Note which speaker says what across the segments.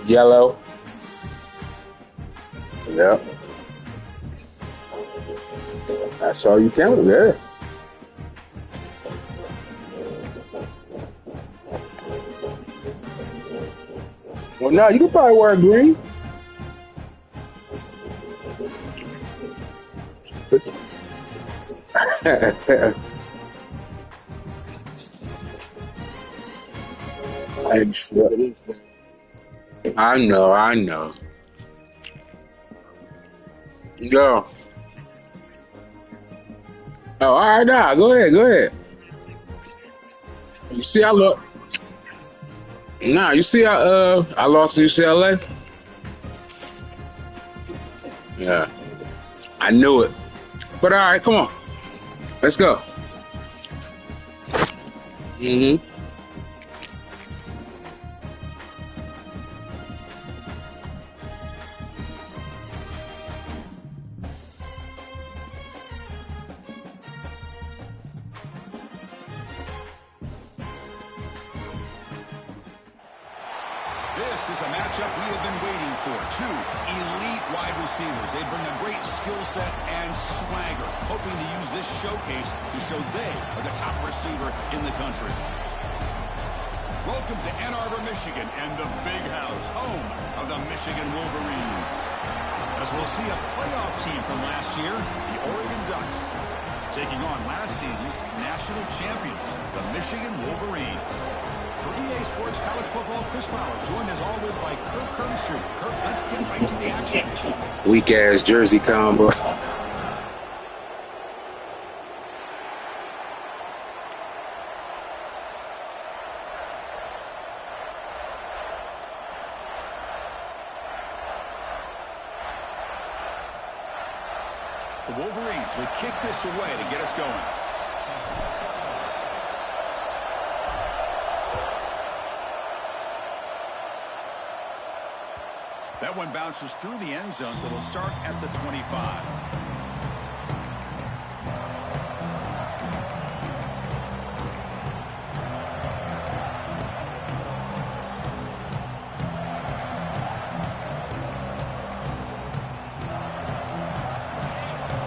Speaker 1: Yellow. Yep. That's all you count, yeah. Well, no, you can probably wear green. I know. Yeah. Oh, all right, now go ahead. You see, I look. Nah, you see, I lost to UCLA. Yeah, I knew it. But all right, come on, let's go. Mm-hmm.
Speaker 2: This is a matchup we have been waiting for. Two elite wide receivers. They bring a great skill set and swagger, hoping to use this showcase to show they are the top receiver in the country. Welcome to Ann Arbor, Michigan, and the Big House, home of the Michigan Wolverines. As we'll see a playoff team from last year, the Oregon Ducks, taking on last season's national champions, the Michigan Wolverines. For EA Sports College Football, Chris Fowler, joined as always by Kirk Hermstrom. Kirk, let's get right to the action.
Speaker 1: Weak ass jersey combo.
Speaker 2: The Wolverines would kick this away to get us going. That one bounces through the end zone, so they'll start at the 25.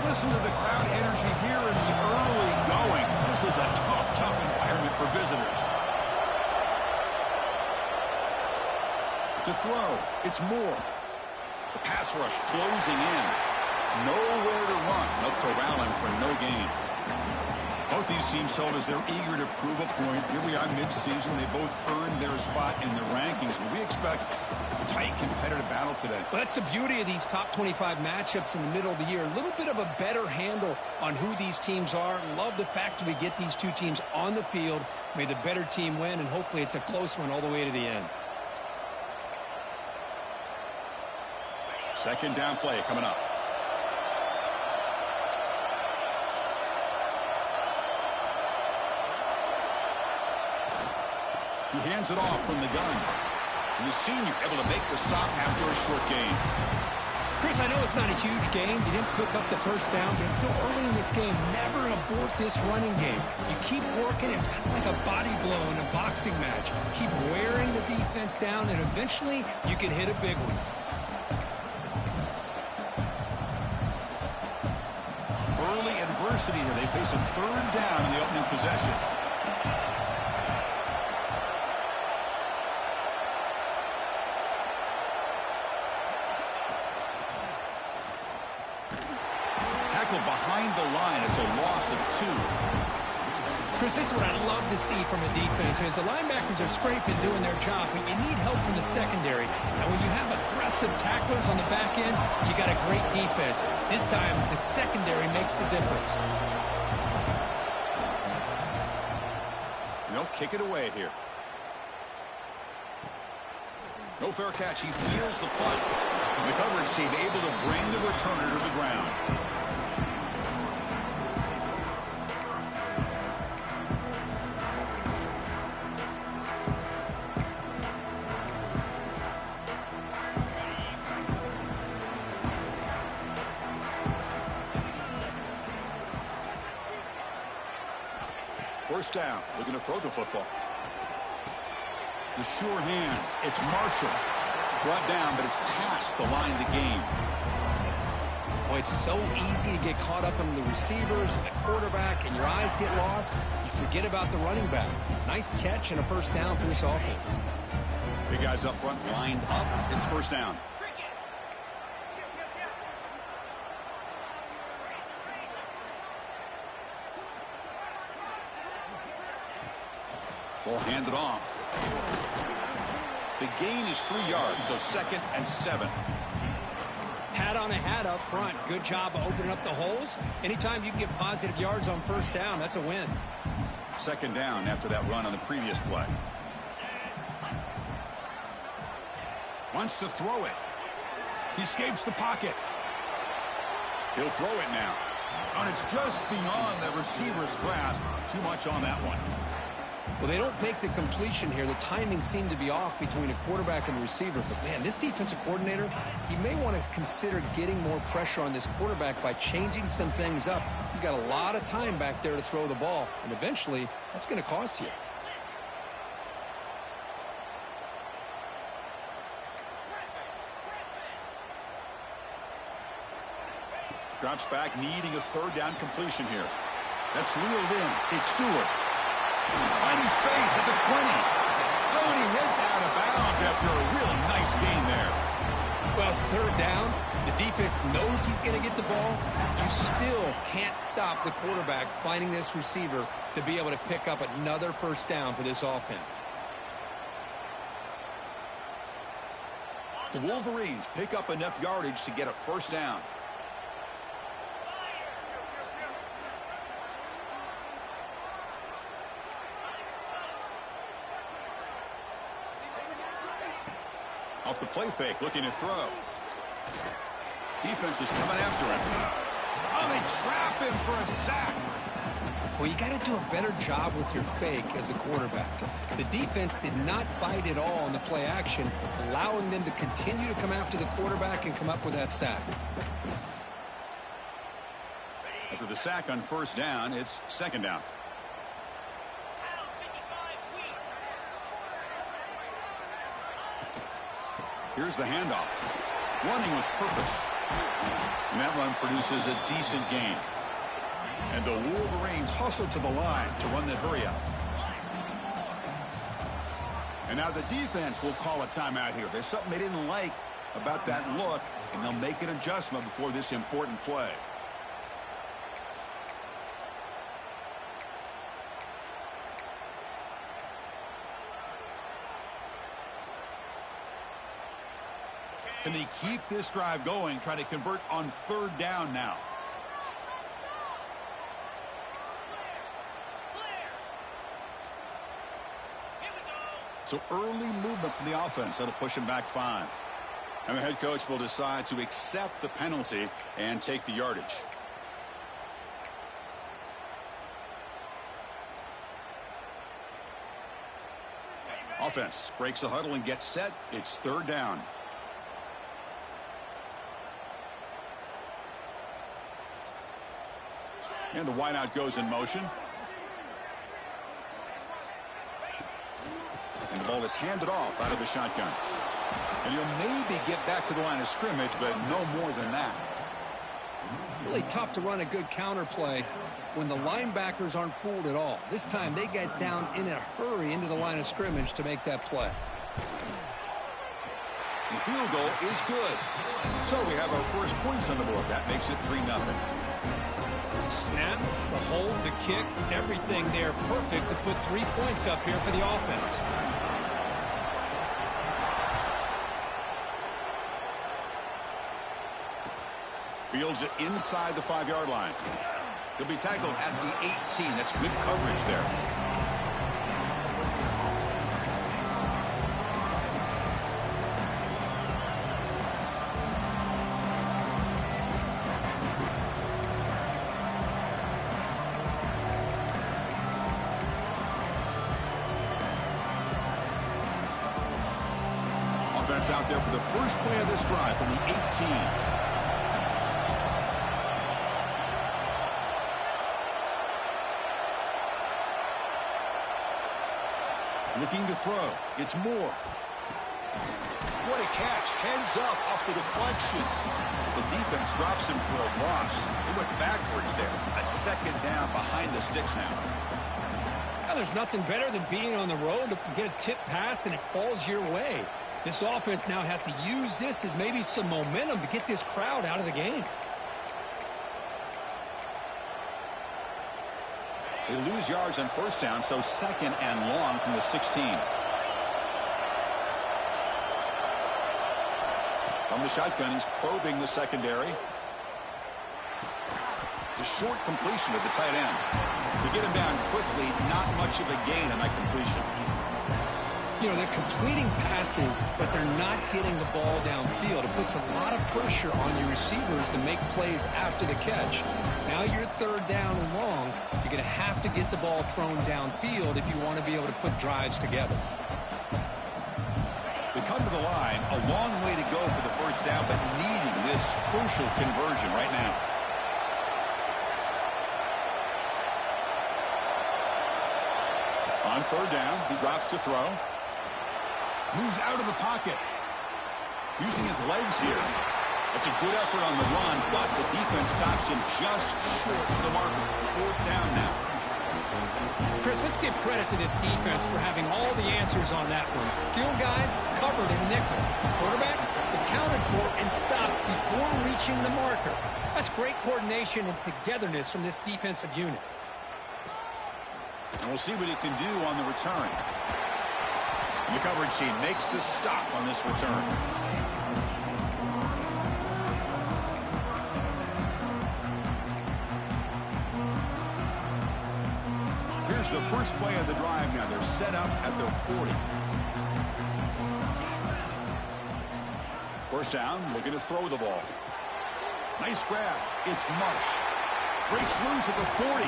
Speaker 2: Listen to the crowd energy here in the early going. This is a tough environment for visitors. To throw, it's Moore. The pass rush closing in. Nowhere to run. They'll corral him for no gain. Both these teams told us they're eager to prove a point. Here we are mid-season. They both earned their spot in the rankings. But we expect a tight, competitive battle today.
Speaker 3: Well, that's the beauty of these top 25 matchups in the middle of the year. A little bit of a better handle on who these teams are. Love the fact that we get these two teams on the field. May the better team win, and hopefully it's a close one all the way to the end.
Speaker 2: Second down play coming up. He hands it off from the gun. And the senior able to make the stop after a short gain.
Speaker 3: Chris, I know it's not a huge game. You didn't pick up the first down, but it's still early in this game. Never abort this running game. You keep working. It's kind of like a body blow in a boxing match. Keep wearing the defense down, and eventually you can hit a big one.
Speaker 2: Early adversity here. They face a third down in the opening possession. Tackled behind the line. It's a loss of 2.
Speaker 3: Chris, this is what I love to see from a defense is the linebackers are scraping, doing their job, but you need help from the secondary. And when you have aggressive tacklers on the back end, you got a great defense. This time, the secondary makes the difference.
Speaker 2: They'll kick it away here. No fair catch. He feels the punt. The coverage team able to bring the returner to the ground. First down, looking to throw the football. The sure hands, it's Marshall. Brought down, but it's past the line to gain.
Speaker 3: Boy, it's so easy to get caught up in the receivers and the quarterback, and your eyes get lost. You forget about the running back. Nice catch and a first down for this offense.
Speaker 2: Big guys up front lined up. It's first down. Ball handed off. The gain is 3 yards, so 2nd and 7.
Speaker 3: Hat on a hat up front. Good job of opening up the holes. Anytime you can get positive yards on first down, that's a win.
Speaker 2: 2nd down after that run on the previous play. Wants to throw it. He escapes the pocket. He'll throw it now. And it's just beyond the receiver's grasp. Too much on that one.
Speaker 3: Well, they don't make the completion here. The timing seemed to be off between a quarterback and the receiver. But, man, this defensive coordinator, he may want to consider getting more pressure on this quarterback by changing some things up. He's got a lot of time back there to throw the ball. And eventually, that's going to cost you.
Speaker 2: Drops back, needing a 3rd down completion here. That's reeled in. It's Stewart. Finding space at the 20. Oh, and he heads out of bounds after a really nice gain there.
Speaker 3: Well, it's 3rd down. The defense knows he's going to get the ball. You still can't stop the quarterback finding this receiver to be able to pick up another first down for this offense.
Speaker 2: The Wolverines pick up enough yardage to get a first down. Off the play fake, looking to throw. Defense is coming after him. Oh, they trap him for a sack.
Speaker 3: Well, you got to do a better job with your fake as the quarterback. The defense did not bite at all on the play action, allowing them to continue to come after the quarterback and come up with that sack.
Speaker 2: After the sack on first down, it's 2nd down. Here's the handoff. Running with purpose. And that run produces a decent gain. And the Wolverines hustle to the line to run the hurry up. And now the defense will call a timeout here. There's something they didn't like about that look, and they'll make an adjustment before this important play. Can they keep this drive going, try to convert on 3rd down now? So early movement from the offense. That'll push him back 5. And the head coach will decide to accept the penalty and take the yardage. Offense breaks the huddle and gets set. It's 3rd down. And the wideout goes in motion. And the ball is handed off out of the shotgun. And he'll maybe get back to the line of scrimmage, but no more than that.
Speaker 3: Really tough to run a good counter play when the linebackers aren't fooled at all. This time they get down in a hurry into the line of scrimmage to make that play.
Speaker 2: The field goal is good. So we have our first points on the board. That makes it 3-0.
Speaker 3: Snap, the hold, the kick, everything there perfect to put 3 points up here for the offense.
Speaker 2: Fields it inside the 5-yard line. He'll be tackled at the 18. That's good coverage there. Offense out there for the first play of this drive from the 18. Looking to throw. It's Moore. What a catch. Heads up off the deflection. The defense drops him for a loss. He went backwards there. A second down behind the sticks now.
Speaker 3: Well, there's nothing better than being on the road. If you get a tip pass and it falls your way. This offense now has to use this as maybe some momentum to get this crowd out of the game.
Speaker 2: They lose yards on first down, so second and long from the 16. From the shotgun, he's probing the secondary. The short completion to the tight end. To get him down quickly, not much of a gain on that completion.
Speaker 3: You know, they're completing passes, but they're not getting the ball downfield. It puts a lot of pressure on your receivers to make plays after the catch. Now you're third down and long. You're going to have to get the ball thrown downfield if you want to be able to put drives together.
Speaker 2: They come to the line, a long way to go for the first down, but needing this crucial conversion right now. On third down, he drops to throw. Moves out of the pocket. Using his legs here. That's a good effort on the run, but the defense stops him just short of the marker. Fourth down now.
Speaker 3: Chris, let's give credit to this defense for having all the answers on that one. Skill guys covered in nickel. Quarterback accounted for and stopped before reaching the marker. That's great coordination and togetherness from this defensive unit.
Speaker 2: And we'll see what he can do on the return. The coverage team makes the stop on this return. Here's the first play of the drive now. They're set up at their 40. First down, looking to throw the ball. Nice grab. It's Marsh. Breaks loose at the 40.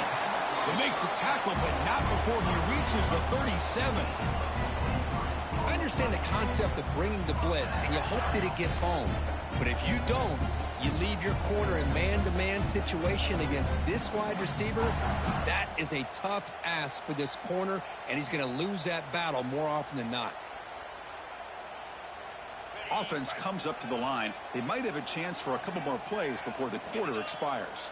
Speaker 2: They make the tackle, but not before he reaches the 37.
Speaker 3: I understand the concept of bringing the blitz, and you hope that it gets home. But if you don't, you leave your corner in man-to-man situation against this wide receiver. That is a tough ask for this corner, and he's going to lose that battle more often than not.
Speaker 2: Offense comes up to the line. They might have a chance for a couple more plays before the quarter expires.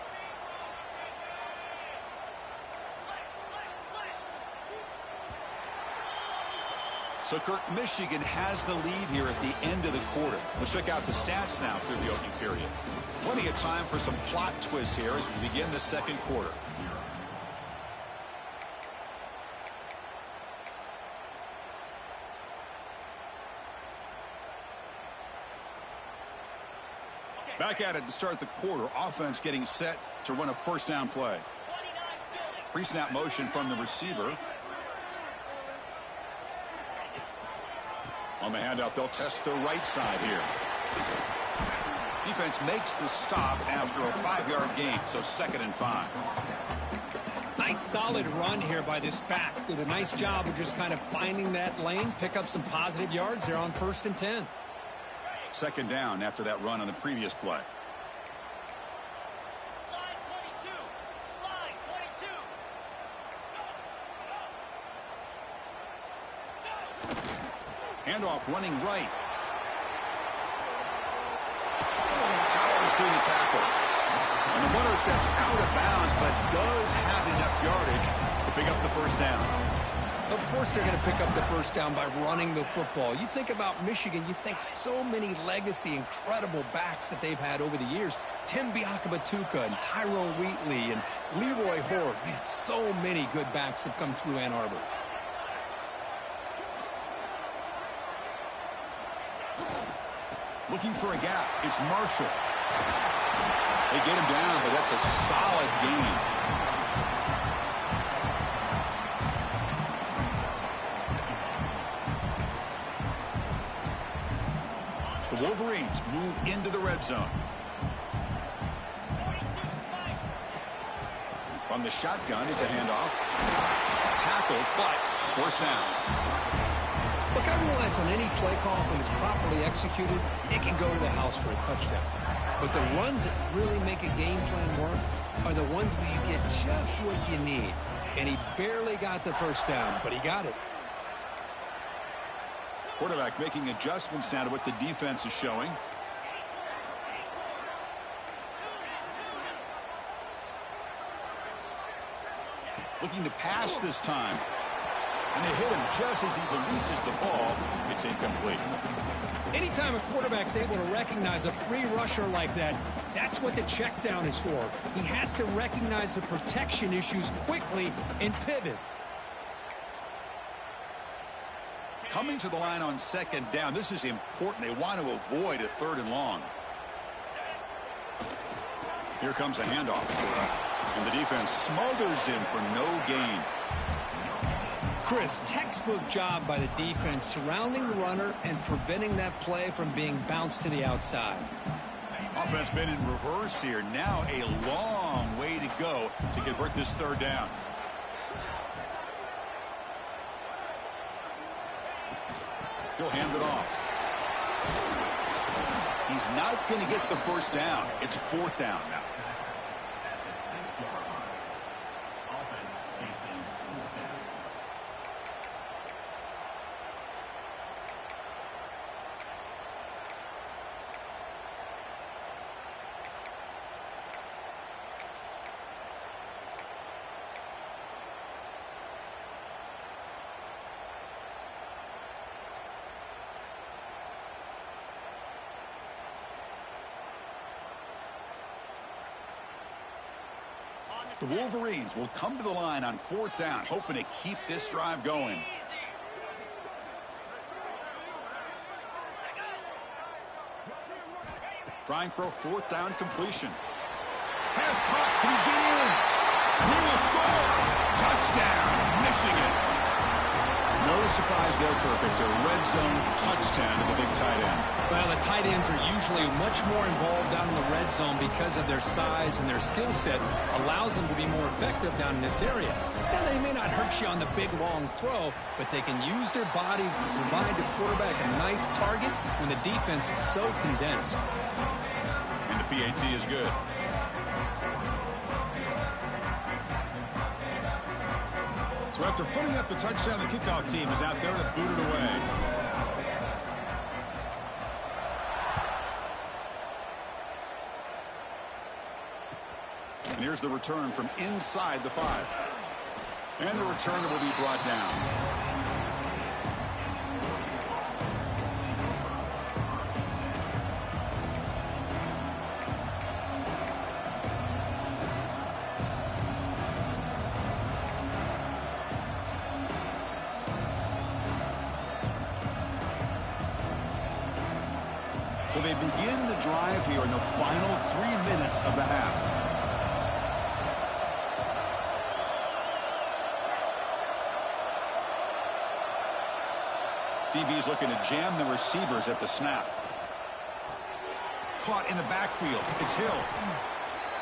Speaker 2: So, Kirk, Michigan has the lead here at the end of the quarter. Let's check out the stats now through the opening period. Plenty of time for some plot twists here as we begin the second quarter. Back at it to start the quarter. Offense getting set to run a first down play. Pre-snap motion from the receiver. On the handout, they'll test the right side here. Defense makes the stop after a 5-yard gain, so 2nd and 5.
Speaker 3: Nice solid run here by this back. Did a nice job of just kind of finding that lane, pick up some positive yards there on 1st and 10.
Speaker 2: 2nd down after that run on the previous play. Handoff running right. Powers through the tackle. And the runner steps out of bounds, but does have enough yardage to pick up the first down.
Speaker 3: Of course they're going to pick up the first down by running the football. You think about Michigan, you think so many legacy, incredible backs that they've had over the years. Tim Biakabatuka and Tyrone Wheatley and Leroy Horde. Man, so many good backs have come through Ann Arbor.
Speaker 2: Looking for a gap. It's Marshall. They get him down, but that's a solid gain. The Wolverines move into the red zone. From the shotgun, it's a handoff. Tackle, but forced down.
Speaker 3: Look, I realize on any play call, when it's properly executed, it can go to the house for a touchdown. But the runs that really make a game plan work are the ones where you get just what you need. And he barely got the first down, but he got it.
Speaker 2: Quarterback making adjustments now to what the defense is showing. Looking to pass this time. And they hit him just as he releases the ball. It's incomplete.
Speaker 3: Anytime a quarterback's able to recognize a free rusher like that, that's what the check down is for. He has to recognize the protection issues quickly and pivot.
Speaker 2: Coming to the line on second down, this is important. They want to avoid a 3rd and long. Here comes a handoff. And the defense smothers him for no gain.
Speaker 3: Chris, textbook job by the defense surrounding the runner and preventing that play from being bounced to the outside.
Speaker 2: Offense been in reverse here. Now a long way to go to convert this 3rd down. He'll hand it off. He's not going to get the 1st down. It's 4th down now. The Wolverines will come to the line on 4th down, hoping to keep this drive going. Trying for a 4th down completion. Pass caught. Can he get in? He will score. Touchdown, Michigan. No surprise there, Kirk. It's a red zone touchdown to the big tight end.
Speaker 3: Well, the tight ends are usually much more involved down in the red zone because of their size and their skill set allows them to be more effective down in this area. And they may not hurt you on the big, long throw, but they can use their bodies to provide the quarterback a nice target when the defense is so condensed.
Speaker 2: And the PAT is good. So after putting up the touchdown, the kickoff team is out there to boot it away. And here's the return from inside the 5. And the returner will be brought down. So they begin the drive here in the final 3 minutes of the half. DB's looking to jam the receivers at the snap. Caught in the backfield. It's Hill.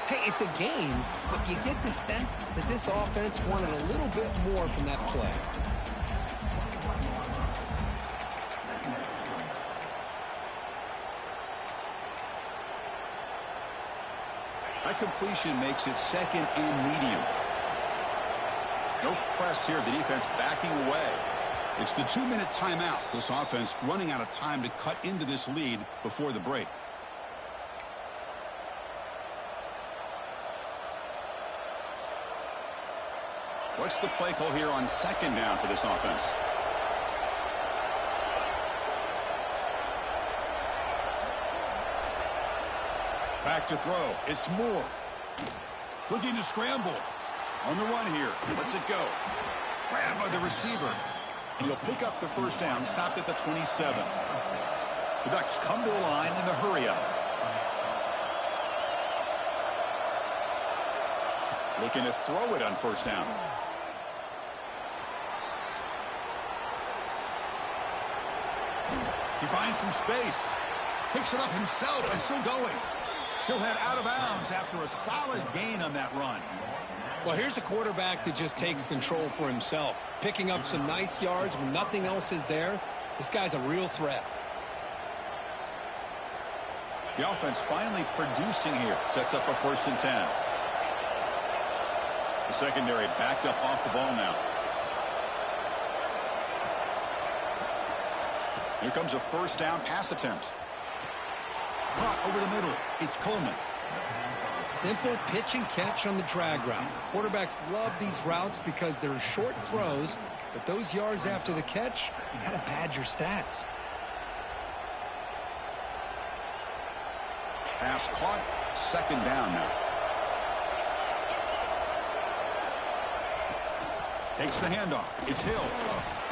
Speaker 3: Hey, it's a game, but you get the sense that this offense wanted a little bit more from that play.
Speaker 2: That completion makes it 2nd and medium. No press here. The defense backing away. It's the 2-minute timeout. This offense running out of time to cut into this lead before the break. What's the play call here on 2nd down for this offense? Back to throw. It's Moore. Looking to scramble. On the run here. Lets it go. Grab by the receiver. And he'll pick up the 1st down. Stopped at the 27. The Ducks come to the line in the hurry-up. Looking to throw it on 1st down. He finds some space. Picks it up himself and still going. He'll head out of bounds after a solid gain on that run.
Speaker 3: Well, here's a quarterback that just takes control for himself. Picking up some nice yards when nothing else is there. This guy's a real threat.
Speaker 2: The offense finally producing here. Sets up a 1st and 10. The secondary backed up off the ball now. Here comes a first down pass attempt. Caught over the middle. It's Coleman.
Speaker 3: Simple pitch and catch on the drag route. Quarterbacks love these routes because they're short throws, but those yards after the catch, you got to pad your stats.
Speaker 2: Pass caught. Second down now. Takes the handoff. It's Hill.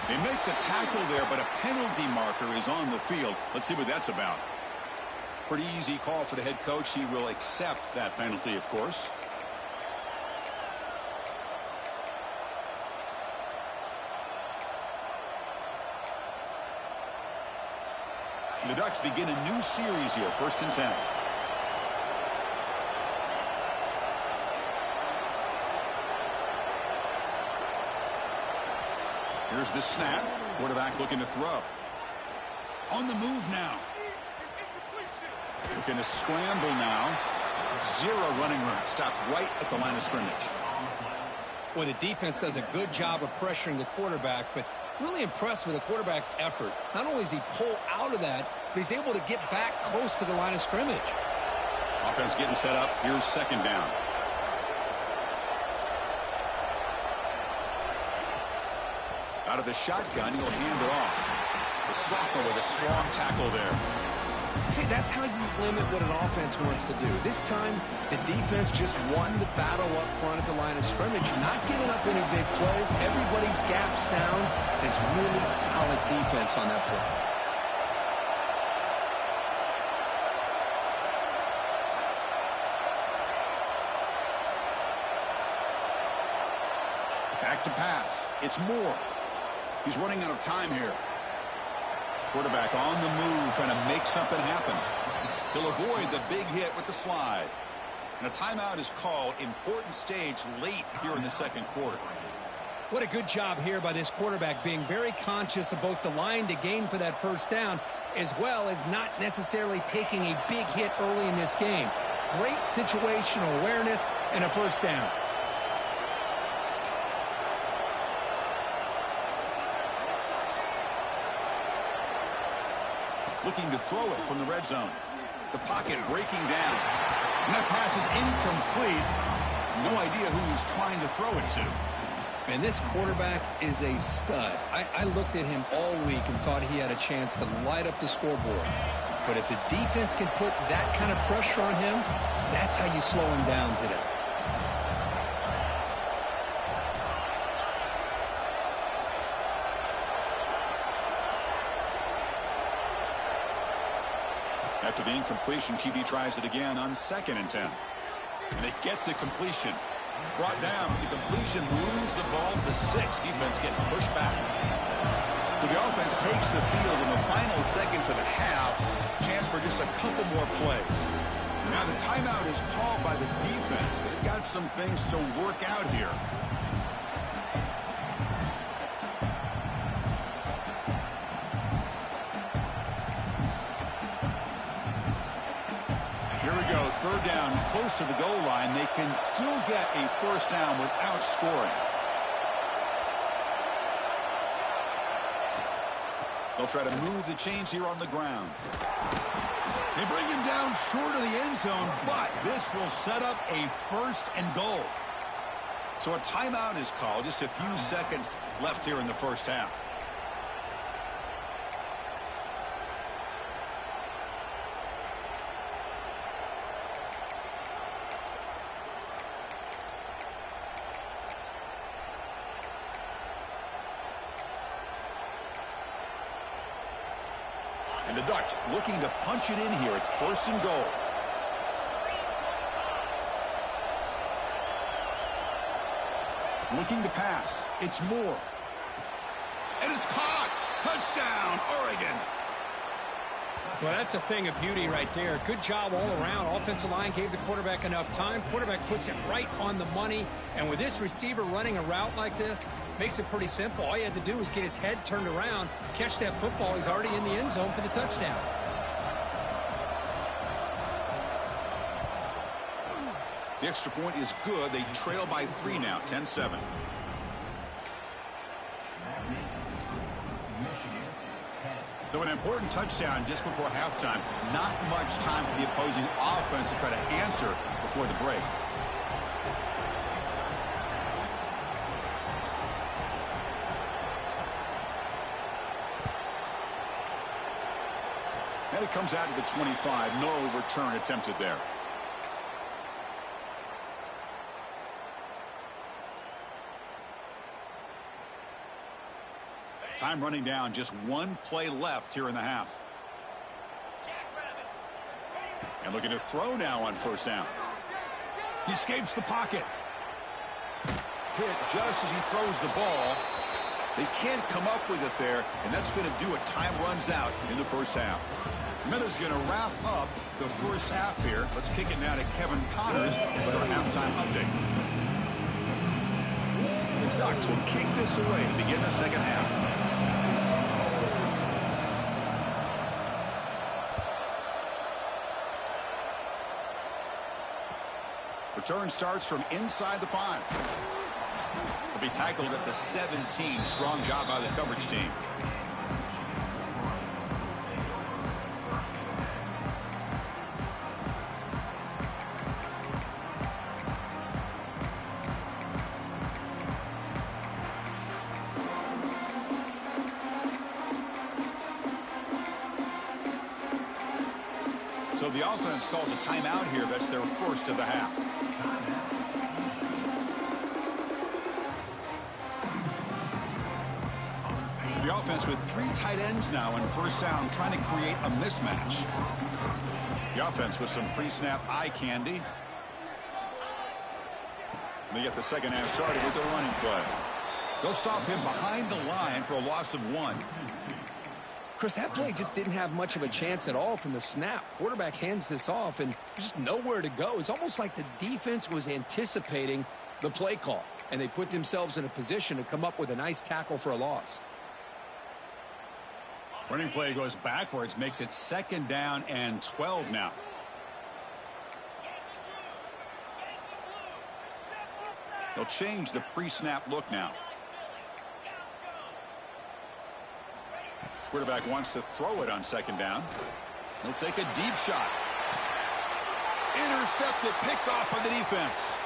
Speaker 2: They make the tackle there, but a penalty marker is on the field. Let's see what that's about. Pretty easy call for the head coach. He will accept that penalty, of course. And the Ducks begin a new series here, 1st and 10. Here's the snap. Quarterback looking to throw. On the move now. Looking to scramble now. Zero running room. Stopped right at the line of scrimmage.
Speaker 3: Well, the defense does a good job of pressuring the quarterback, but really impressed with the quarterback's effort. Not only does he pull out of that, but he's able to get back close to the line of scrimmage.
Speaker 2: Offense getting set up. Here's second down. Out of the shotgun, he'll hand it off. The sophomore with a strong tackle there.
Speaker 3: See, that's how you limit what an offense wants to do. This time, the defense just won the battle up front at the line of scrimmage, not giving up any big plays. Everybody's gap sound. It's really solid defense on that play.
Speaker 2: Back to pass. It's Moore. He's running out of time here. Quarterback on the move, trying to make something happen. He'll avoid the big hit with the slide. And a timeout is called. Important stage late here in the second quarter.
Speaker 3: What a good job here by this quarterback, being very conscious of both the line to gain for that first down, as well as not necessarily taking a big hit early in this game. Great situational awareness and a first down.
Speaker 2: Looking to throw it from the red zone. The pocket breaking down. And that pass is incomplete. No idea who he's trying to throw it to.
Speaker 3: And this quarterback is a stud. I looked at him all week and thought he had a chance to light up the scoreboard. But if the defense can put that kind of pressure on him, that's how you slow him down today.
Speaker 2: After the incompletion, QB tries it again on 2nd and 10. And they get the completion. Brought down with the completion, moves the ball to the 6. Defense getting pushed back. So the offense takes the field in the final seconds of the half. Chance for just a couple more plays. Now the timeout is called by the defense. They've got some things to work out here. Third down, close to the goal line. They can still get a first down without scoring. They'll try to move the chains here on the ground. They bring him down short of the end zone, but this will set up a 1st and goal. So a timeout is called. Just a few seconds left here in the first half. And the Ducks looking to punch it in here. It's 1st and goal. Looking to pass. It's Moore. And it's caught. Touchdown, Oregon.
Speaker 3: Well, that's a thing of beauty right there. Good job all around. Offensive line gave the quarterback enough time. Quarterback puts it right on the money. And with this receiver running a route like this, makes it pretty simple. All you had to do was get his head turned around, catch that football. He's already in the end zone for the touchdown.
Speaker 2: The extra point is good. They trail by 3 now, 10-7. So an important touchdown just before halftime. Not much time for the opposing offense to try to answer before the break. And it comes out to the 25. No return attempted there. Time running down. Just one play left here in the half. And looking to throw now on first down. He escapes the pocket. Hit just as he throws the ball. They can't come up with it there, and that's going to do it. Time runs out in the first half. Miller's going to wrap up the first half here. Let's kick it now to Kevin Connors with our halftime update. The Ducks will kick this away to begin the second half. Return starts from inside the 5. He'll be tackled at the 17. Strong job by the coverage team. So the offense calls a timeout here. That's their first of the half. The offense with 3 tight ends now on first down, trying to create a mismatch. The offense with some pre-snap eye candy. And they get the second half started with their running play. They'll stop him behind the line for a loss of 1.
Speaker 3: Chris, that play just didn't have much of a chance at all from the snap. Quarterback hands this off, and there's just nowhere to go. It's almost like the defense was anticipating the play call, and they put themselves in a position to come up with a nice tackle for a loss.
Speaker 2: Running play goes backwards, makes it 2nd down and 12 now. They'll change the pre-snap look now. Quarterback wants to throw it on 2nd down. He'll take a deep shot. Intercepted, picked off by the defense.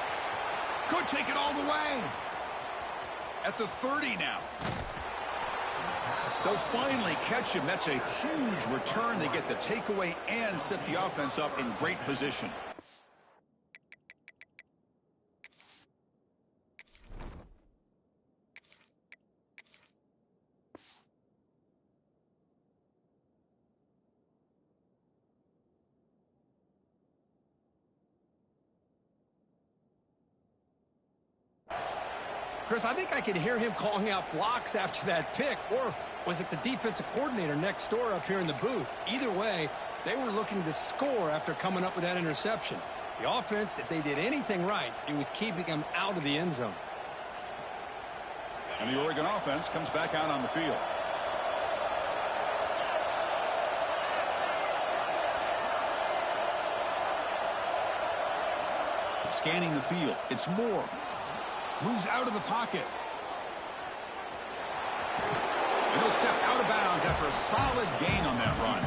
Speaker 2: Could take it all the way. At the 30 now. They'll finally catch him. That's a huge return. They get the takeaway and set the offense up in great position.
Speaker 3: Chris, I think I could hear him calling out blocks after that pick, or was it the defensive coordinator next door up here in the booth? Either way, they were looking to score after coming up with that interception. The offense, if they did anything right, it was keeping them out of the end zone.
Speaker 2: And the Oregon offense comes back out on the field. Scanning the field. It's Moore. Moves out of the pocket. And he'll step out of bounds after a solid gain on that run.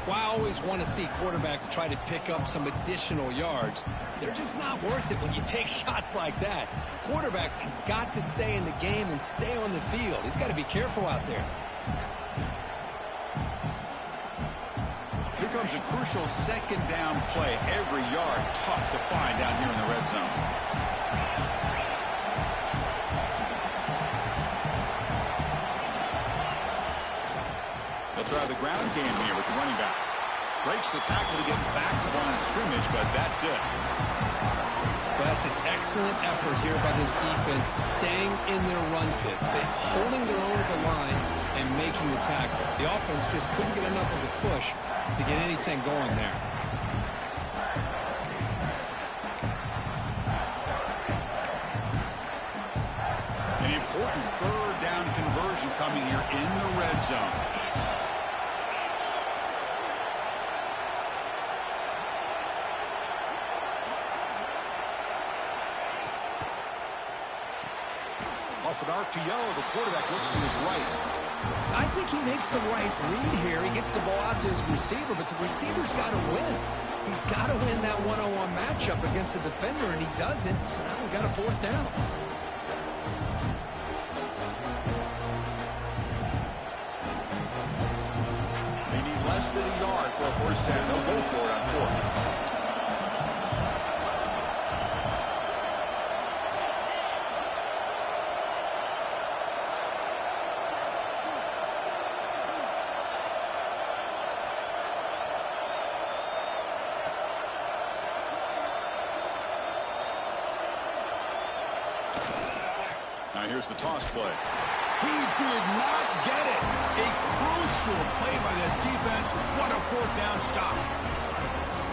Speaker 3: Well, I always want to see quarterbacks try to pick up some additional yards. They're just not worth it when you take shots like that. Quarterbacks have got to stay in the game and stay on the field. He's got to be careful out there.
Speaker 2: Here comes a crucial 2nd down play. Every yard tough to find down here in the red zone. They'll try the ground game here with the running back. Breaks the tackle to get back to the line of scrimmage, but that's it.
Speaker 3: Well, that's an excellent effort here by this defense, staying in their run fits. They're holding their own at the line and making the tackle. The offense just couldn't get enough of a push to get anything going there.
Speaker 2: An important 3rd down conversion coming here in the red zone. Off an RPO, the quarterback looks to his right.
Speaker 3: I think he makes the right read here. He gets the ball out to his receiver, but the receiver's got to win. He's got to win that one-on-one matchup against the defender, and he doesn't. So now we've got a fourth down.
Speaker 2: They need less than a yard for a first down. They'll go for it on fourth. Now here's the toss play. He did not get it. A crucial play by this defense. What a fourth down stop.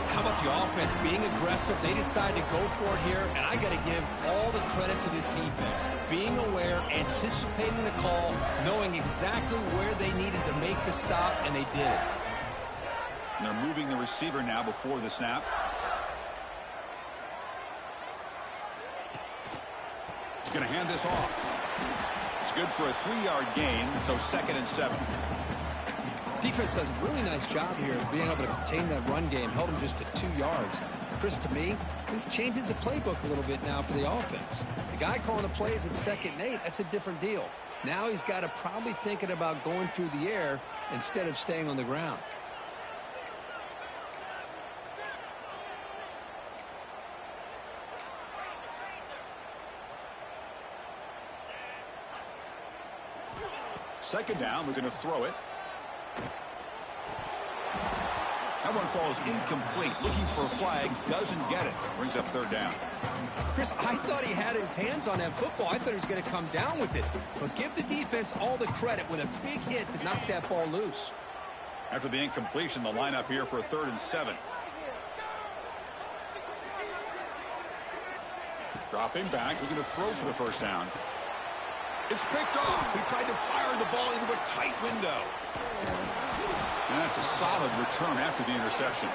Speaker 3: How about the offense being aggressive? They decided to go for it here, and I got to give all the credit to this defense. Being aware, anticipating the call, knowing exactly where they needed to make the stop, and they did it.
Speaker 2: And they're moving the receiver now before the snap. He's going to hand this off. It's good for a 3-yard gain, so 2nd and 7.
Speaker 3: Defense does a really nice job here of being able to contain that run game, held him just to 2 yards. Chris, to me, this changes the playbook a little bit now for the offense. The guy calling the plays at 2nd and 8, that's a different deal. Now he's got to probably thinking about going through the air instead of staying on the ground.
Speaker 2: Second down, we're going to throw it. That one falls incomplete. Looking for a flag, doesn't get it. Brings up 3rd down.
Speaker 3: Chris, I thought he had his hands on that football. I thought he was going to come down with it. But give the defense all the credit with a big hit to knock that ball loose.
Speaker 2: After the incompletion, the lineup here for a 3rd and 7. Dropping back, we're going to throw for the first down. It's picked off. He tried to fire the ball into a tight window. And that's a solid return after the interception.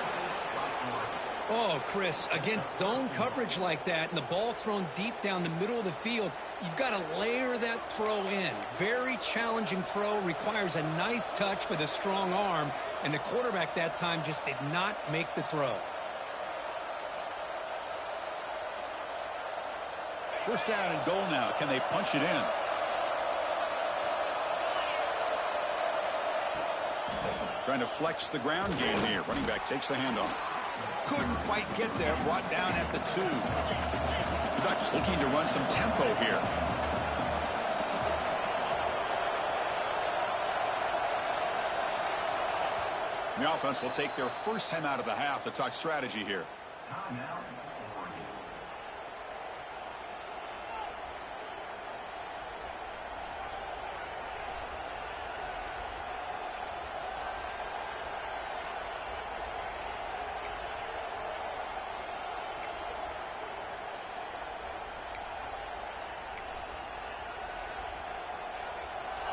Speaker 3: Oh, Chris, against zone coverage like that and the ball thrown deep down the middle of the field, you've got to layer that throw in. Very challenging throw, requires a nice touch with a strong arm, and the quarterback that time just did not make the throw.
Speaker 2: First down and goal now. Can they punch it in? Trying to flex the ground game here. Running back takes the handoff. Couldn't quite get there. Brought down at the 2. The Ducks looking to run some tempo here. The offense will take their first time out of the half to talk strategy here.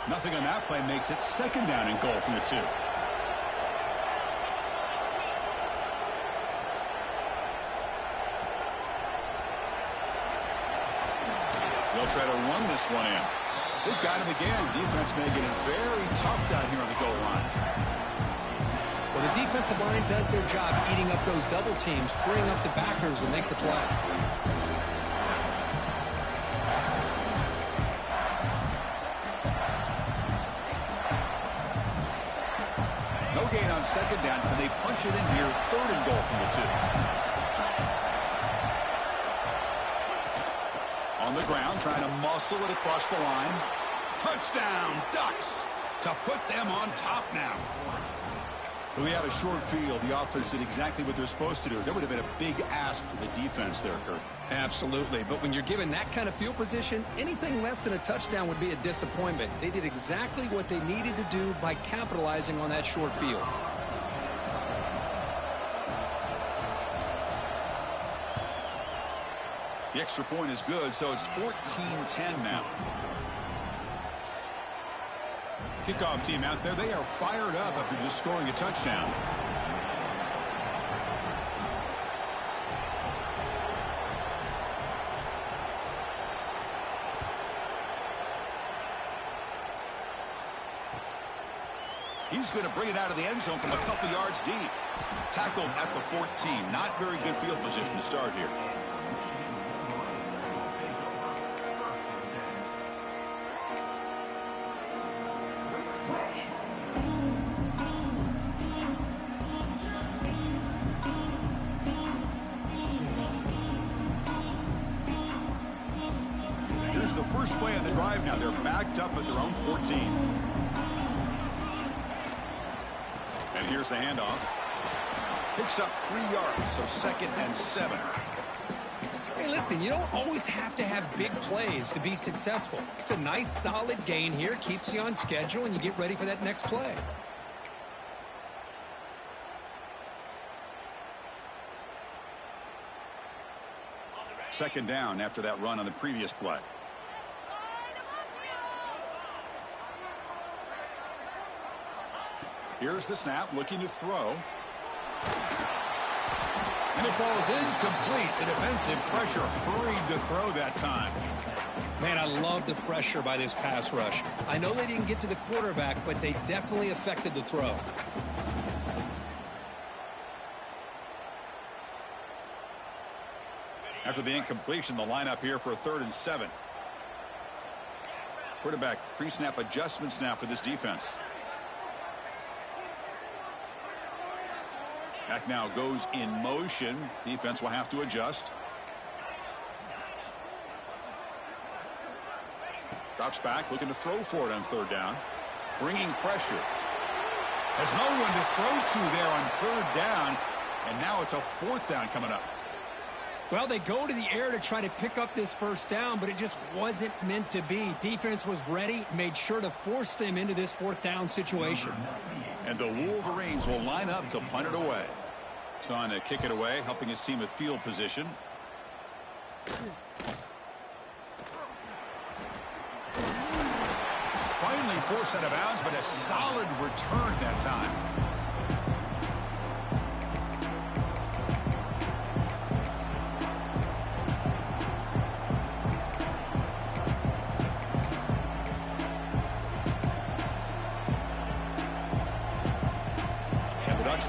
Speaker 2: Nothing on that play makes it second down and goal from the 2. They'll try to run this one in. They've got him again. Defense making it very tough down here on the goal line.
Speaker 3: Well, the defensive line does their job eating up those double teams, freeing up the backers to make the play.
Speaker 2: No gain on second down. Can they punch it in here? 3rd and goal from the 2. On the ground, trying to muscle it across the line. Touchdown, Ducks, to put them on top now. We had a short field. The offense did exactly what they're supposed to do. That would have been a big ask for the defense there, Kurt.
Speaker 3: Absolutely. But when you're given that kind of field position, anything less than a touchdown would be a disappointment. They did exactly what they needed to do by capitalizing on that short field.
Speaker 2: The extra point is good, so it's 14-10 now. Kickoff team out there, they are fired up after just scoring a touchdown. He's going to bring it out of the end zone from a couple yards deep. Tackled at the 14. Not very good field position to start here. Here's the first play of the drive now. They're backed up at their own 14. And here's the handoff. Picks up 3 yards, so 2nd and 7.
Speaker 3: Hey, listen, you don't always have to have big plays to be successful. It's a nice, solid gain here. Keeps you on schedule, and you get ready for that next play.
Speaker 2: Second down after that run on the previous play. Here's the snap, looking to throw. And it falls incomplete. The defensive pressure hurried to throw that time.
Speaker 3: Man, I love the pressure by this pass rush. I know they didn't get to the quarterback, but they definitely affected the throw.
Speaker 2: After the incompletion, the lineup here for a 3rd and 7. Quarterback pre-snap adjustments now for this defense. Back now goes in motion. Defense will have to adjust. Drops back, looking to throw for it on 3rd down. Bringing pressure. There's no one to throw to there on 3rd down. And now it's a 4th down coming up.
Speaker 3: Well, they go to the air to try to pick up this 1st down, but it just wasn't meant to be. Defense was ready, made sure to force them into this 4th down situation.
Speaker 2: And the Wolverines will line up to punt it away. He's on to kick it away, helping his team with field position. Finally forced out of bounds, but a solid return that time.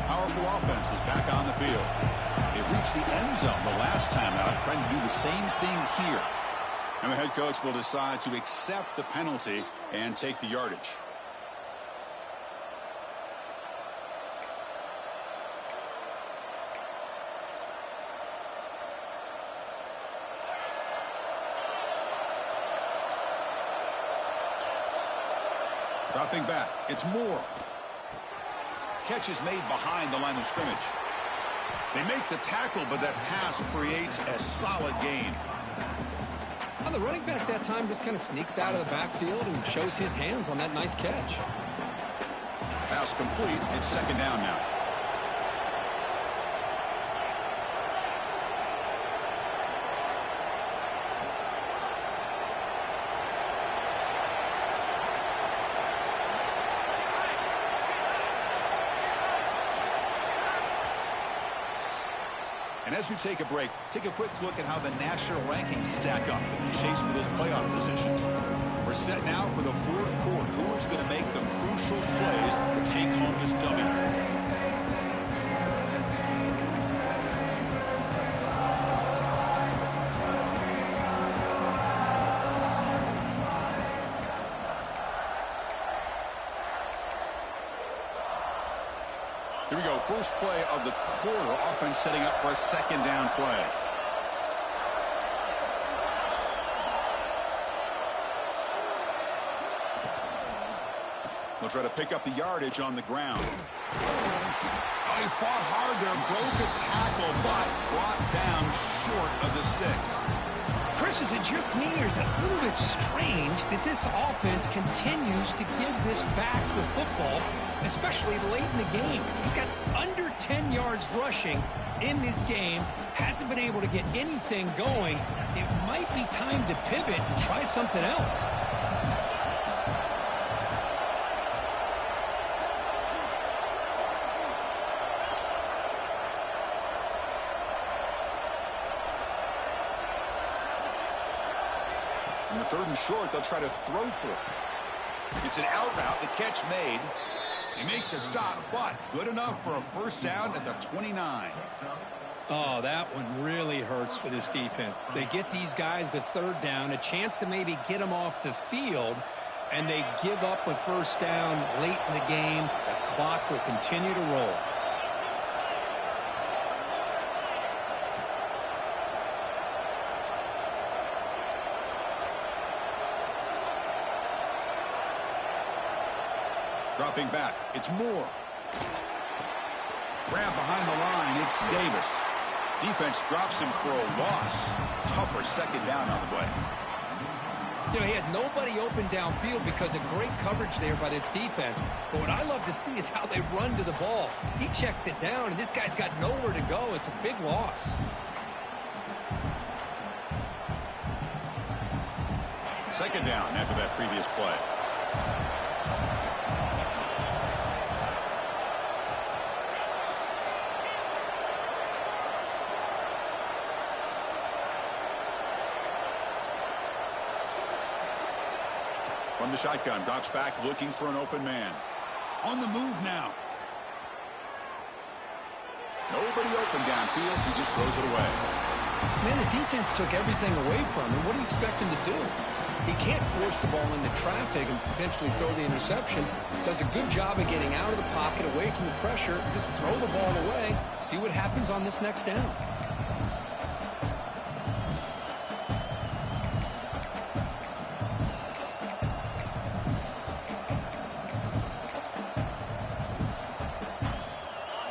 Speaker 2: Powerful offense is back on the field. They reached the end zone the last time out, trying to do the same thing here. And the head coach will decide to accept the penalty and take the yardage. Dropping back, it's Moore. Catch is made behind the line of scrimmage. They make the tackle, but that pass creates a solid gain.
Speaker 3: Well, the running back that time just kind of sneaks out of the backfield and shows his hands on that nice catch.
Speaker 2: Pass complete. It's 2nd down now. And as we take a break, take a quick look at how the national rankings stack up in the chase for those playoff positions. We're set now for the 4th quarter. Who is going to make the crucial plays to take home this W? Here we go. First play of the quarter. Offense setting up for a 2nd down play. They'll try to pick up the yardage on the ground. Oh, he fought hard there. Broke a tackle, but brought down short of the sticks.
Speaker 3: Chris, is it just me, or is it a little bit strange that this offense continues to give this back to football, especially late in the game? He's got under 10 yards rushing in this game, hasn't been able to get anything going. It might be time to pivot and try something else.
Speaker 2: In the 3rd and short, they'll try to throw for it. It's an out route, the catch made. They make the stop, but good enough for a first down at the 29.
Speaker 3: Oh, that one really hurts for this defense. They get these guys to third down, a chance to maybe get them off the field, and they give up a first down late in the game. The clock will continue to roll.
Speaker 2: Dropping back, it's Moore. Grab behind the line, it's Davis. Defense drops him for a loss. Tougher second down on the way.
Speaker 3: You know, he had nobody open downfield because of great coverage there by this defense. But what I love to see is how they run to the ball. He checks it down, and this guy's got nowhere to go. It's a big loss.
Speaker 2: Second down after that previous play. From the shotgun, drops back, looking for an open man. On the move now. Nobody open downfield. He just throws it away.
Speaker 3: Man, the defense took everything away from him. What do you expect him to do? He can't force the ball into traffic and potentially throw the interception. Does a good job of getting out of the pocket, away from the pressure. Just throw the ball away. See what happens on this next down.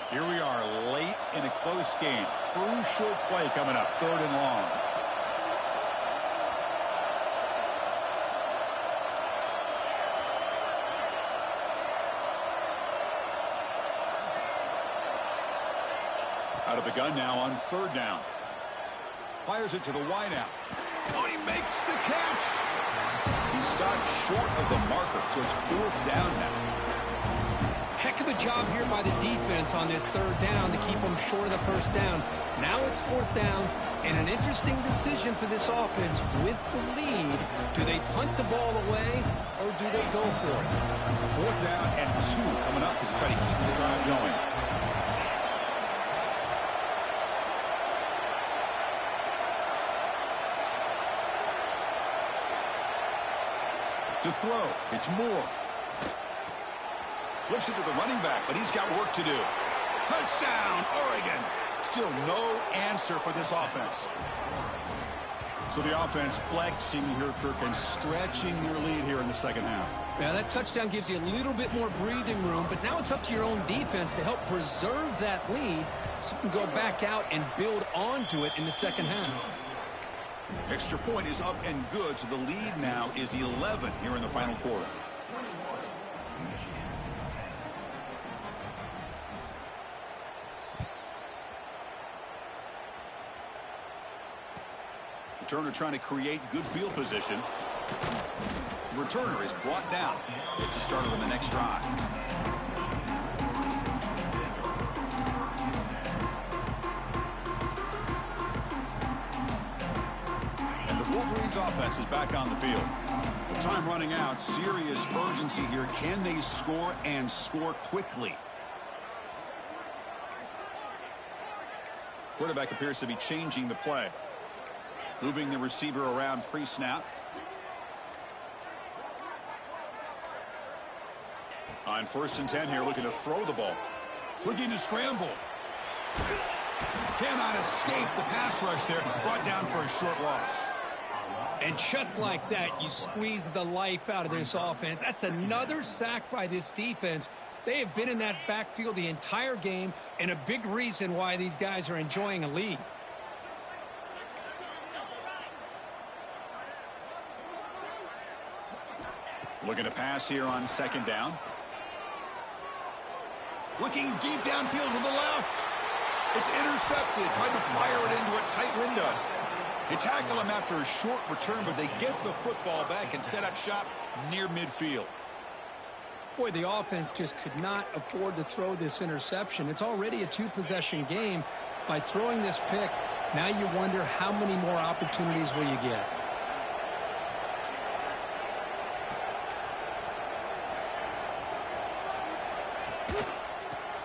Speaker 2: Here we are late in a close game. Crucial play coming up, 3rd and long. Out of the gun now on 3rd down. Fires it to the wideout. Oh, he makes the catch. He stopped short of the marker, so it's 4th down now.
Speaker 3: Heck of a job here by the defense on this 3rd down to keep them short of the first down. Now it's 4th down, and an interesting decision for this offense with the lead. Do they punt the ball away, or do they go for it?
Speaker 2: 4th down and 2 coming up as they try to keep the drive going. To throw, it's Moore. Flips it to the running back, but he's got work to do. Touchdown, Oregon. Still no answer for this offense. So the offense flexing here, Kirk, and stretching their lead here in the second half.
Speaker 3: Now that touchdown gives you a little bit more breathing room, but now it's up to your own defense to help preserve that lead so you can go back out and build onto it in the second half.
Speaker 2: Extra point is up and good, so the lead now is 11 here in the final quarter. Returner trying to create good field position. Returner is brought down. It's a starter on the next drive. And the Wolverines offense is back on the field. With time running out, serious urgency here. Can they score and score quickly? Quarterback appears to be changing the play. Moving the receiver around pre-snap. On 1st and 10 here, looking to throw the ball. Looking to scramble. Cannot escape the pass rush there. Brought down for a short loss.
Speaker 3: And just like that, you squeeze the life out of this offense. That's another sack by this defense. They have been in that backfield the entire game, and a big reason why these guys are enjoying a lead.
Speaker 2: Looking to pass here on 2nd down. Looking deep downfield to the left. It's intercepted. Tried to fire it into a tight window. They tackle him after a short return, but they get the football back and set up shop near midfield.
Speaker 3: Boy, the offense just could not afford to throw this interception. It's already a 2-possession game. By throwing this pick, now you wonder how many more opportunities will you get.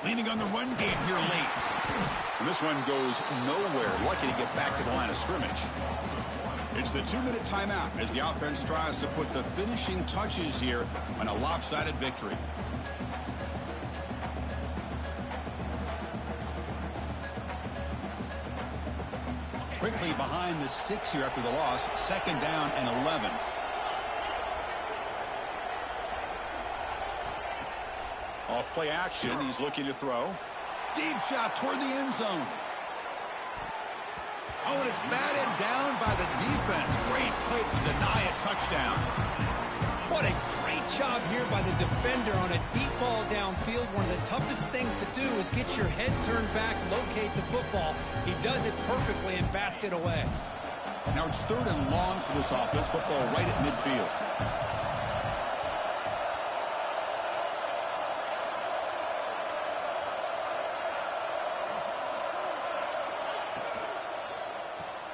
Speaker 2: Leaning on the run game here late. And this one goes nowhere. Lucky to get back to the line of scrimmage. It's the 2-minute timeout as the offense tries to put the finishing touches here on a lopsided victory. Quickly behind the sticks here after the loss. 2nd down and 11. Off play action. He's looking to throw. Deep shot toward the end zone. Oh, and it's batted down by the defense. Great play to deny a touchdown.
Speaker 3: What a great job here by the defender on a deep ball downfield. One of the toughest things to do is get your head turned back, locate the football. He does it perfectly and bats it away.
Speaker 2: Now it's 3rd and long for this offense. Football right at midfield.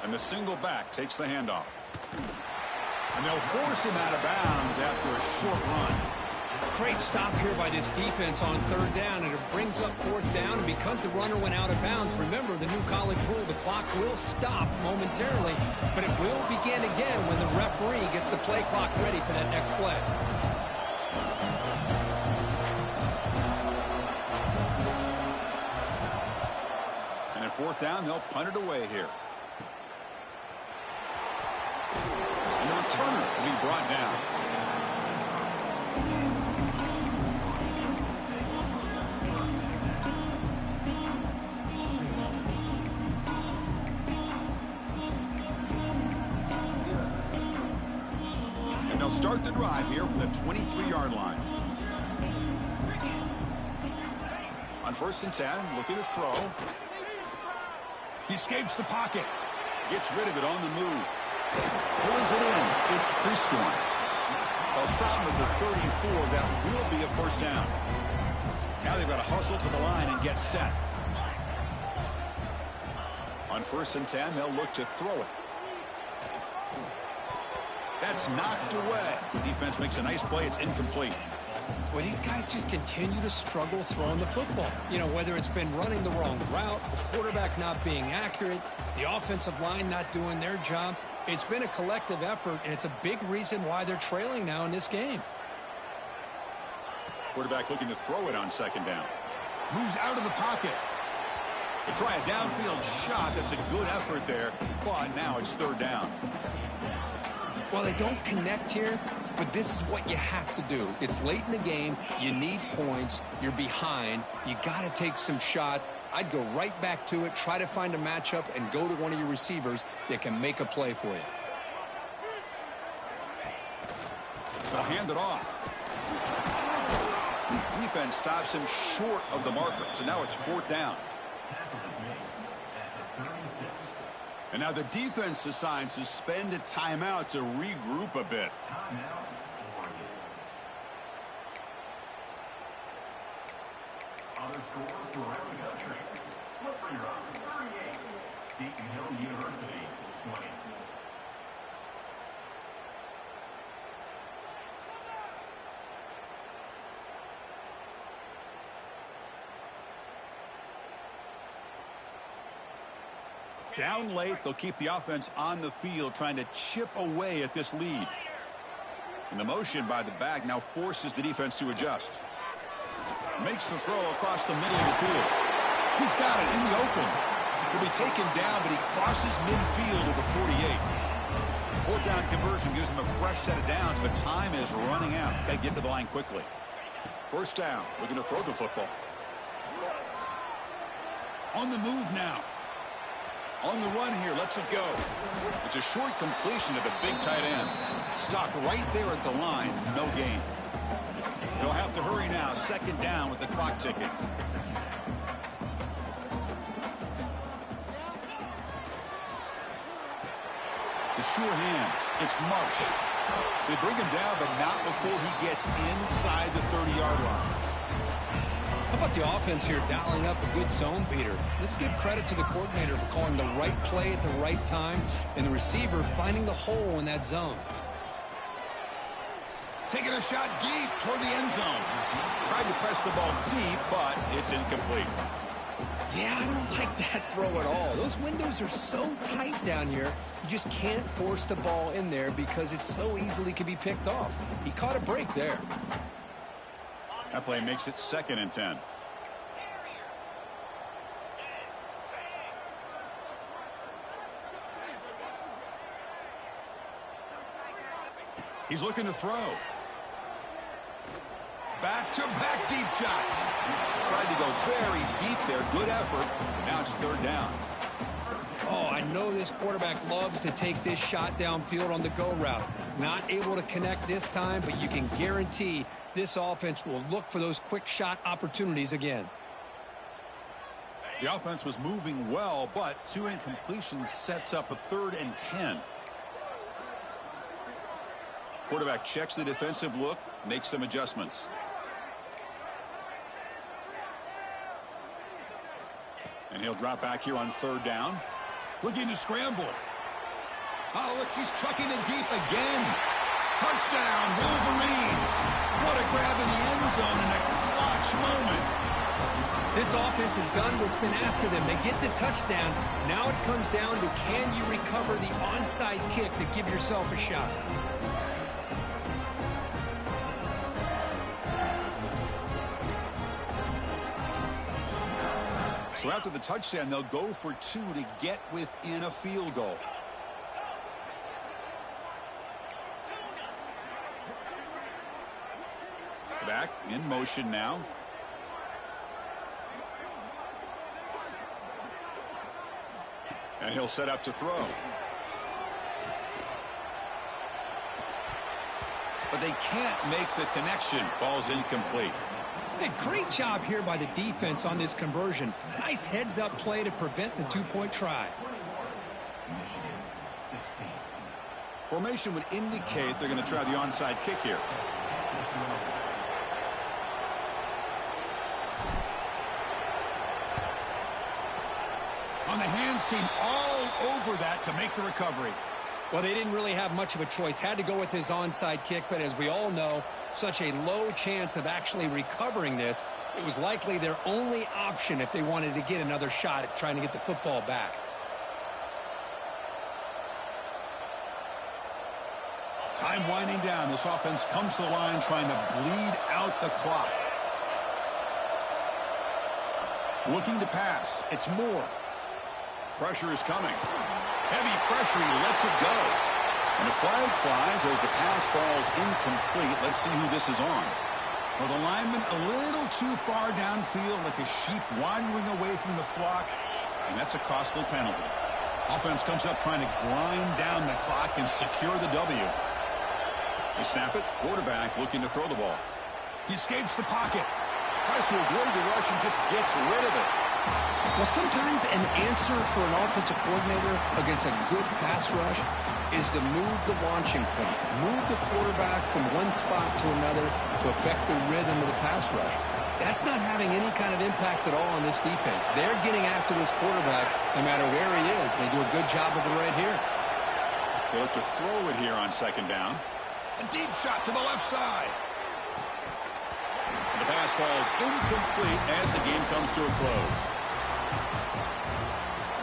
Speaker 2: And the single back takes the handoff. And they'll force him out of bounds after a short run.
Speaker 3: Great stop here by this defense on 3rd down, and it brings up 4th down. And because the runner went out of bounds, remember the new college rule, the clock will stop momentarily, but it will begin again when the referee gets the play clock ready for that next play.
Speaker 2: And at 4th down, they'll punt it away here. And the returner will be brought down. And they'll start the drive here from the 23-yard line. On 1st and 10, looking to throw. He escapes the pocket. Gets rid of it on the move. Pulls it in. It's Prescorn. They'll stop with the 34. That will be a 1st down. Now they've got to hustle to the line and get set. On 1st and 10, they'll look to throw it. That's knocked away. The defense makes a nice play. It's incomplete.
Speaker 3: Well, these guys just continue to struggle throwing the football. You know, whether it's been running the wrong route, the quarterback not being accurate, the offensive line not doing their job. It's been a collective effort, and it's a big reason why they're trailing now in this game.
Speaker 2: Quarterback looking to throw it on 2nd down. Moves out of the pocket. They try a downfield shot. That's a good effort there. But now it's 3rd down.
Speaker 3: Well, they don't connect here, but this is what you have to do. It's late in the game. You need points. You're behind. You got to take some shots. I'd go right back to it, try to find a matchup, and go to one of your receivers that can make a play for you.
Speaker 2: They'll hand it off. The defense stops him short of the marker, so now it's 4th down. And now the defense decides to spend a timeout to regroup a bit.
Speaker 4: Other scores from around the country. Slippery Rock, 38. Seton Hill University, 20.
Speaker 2: Down late, they'll keep the offense on the field trying to chip away at this lead. And the motion by the back now forces the defense to adjust. Makes the throw across the middle of the field. He's got it in the open. He'll be taken down, but he crosses midfield to the 48. 4th down conversion gives him a fresh set of downs, but time is running out. Got to get to the line quickly. 1st down. Looking to throw the football. On the move now. On the run here, lets it go. It's a short completion to the big tight end. Stopped right there at the line, no gain. They'll have to hurry now, 2nd down with the clock ticking. The sure hands, it's Marsh. They bring him down, but not before he gets inside the 30-yard line.
Speaker 3: How about the offense here dialing up a good zone beater? Let's give credit to the coordinator for calling the right play at the right time and the receiver finding the hole in that zone.
Speaker 2: Taking a shot deep toward the end zone. Tried to press the ball deep, but it's incomplete.
Speaker 3: Yeah, I don't like that throw at all. Those windows are so tight down here, you just can't force the ball in there because it so easily can be picked off. He caught a break there.
Speaker 2: That play makes it 2nd and 10. He's looking to throw. Back-to-back deep shots. Tried to go very deep there. Good effort. Now it's 3rd down.
Speaker 3: Oh, I know this quarterback loves to take this shot downfield on the go route. Not able to connect this time, but you can guarantee this offense will look for those quick shot opportunities again.
Speaker 2: The offense was moving well, but 2 incompletions sets up a 3rd and 10. Quarterback checks the defensive look, makes some adjustments. And he'll drop back here on 3rd down. Looking to scramble. Oh, look, he's trucking it deep again. Touchdown, Wolverines. What a grab in the end zone in a clutch moment.
Speaker 3: This offense has done what's been asked of them. They get the touchdown. Now it comes down to can you recover the onside kick to give yourself a shot.
Speaker 2: So after the touchdown, they'll go for 2 to get within a field goal. Back in motion now. And he'll set up to throw. But they can't make the connection. Ball's incomplete.
Speaker 3: Hey, great job here by the defense on this conversion. Nice heads-up play to prevent the 2-point try.
Speaker 2: Formation would indicate they're going to try the onside kick here. On the hands team all over that to make the recovery.
Speaker 3: Well, they didn't really have much of a choice. Had to go with his onside kick, but as we all know, such a low chance of actually recovering this. It was likely their only option if they wanted to get another shot at trying to get the football back.
Speaker 2: Time winding down. This offense comes to the line trying to bleed out the clock. Looking to pass. It's Moore. Pressure is coming. Heavy pressure. He lets it go. And the flag flies as the pass falls incomplete. Let's see who this is on. Well, the lineman a little too far downfield, like a sheep wandering away from the flock. And that's a costly penalty. Offense comes up trying to grind down the clock and secure the W. They snap it. Quarterback looking to throw the ball. He escapes the pocket. Tries to avoid the rush and just gets rid of it.
Speaker 3: Well, sometimes an answer for an offensive coordinator against a good pass rush is to move the launching point. Move the quarterback from one spot to another to affect the rhythm of the pass rush. That's not having any kind of impact at all on this defense. They're getting after this quarterback no matter where he is. They do a good job of it right here.
Speaker 2: They look to throw it here on 2nd down. A deep shot to the left side. The pass falls incomplete as the game comes to a close.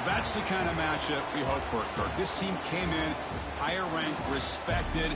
Speaker 2: That's the kind of matchup we hope for, Kirk. This team came in higher ranked, respected.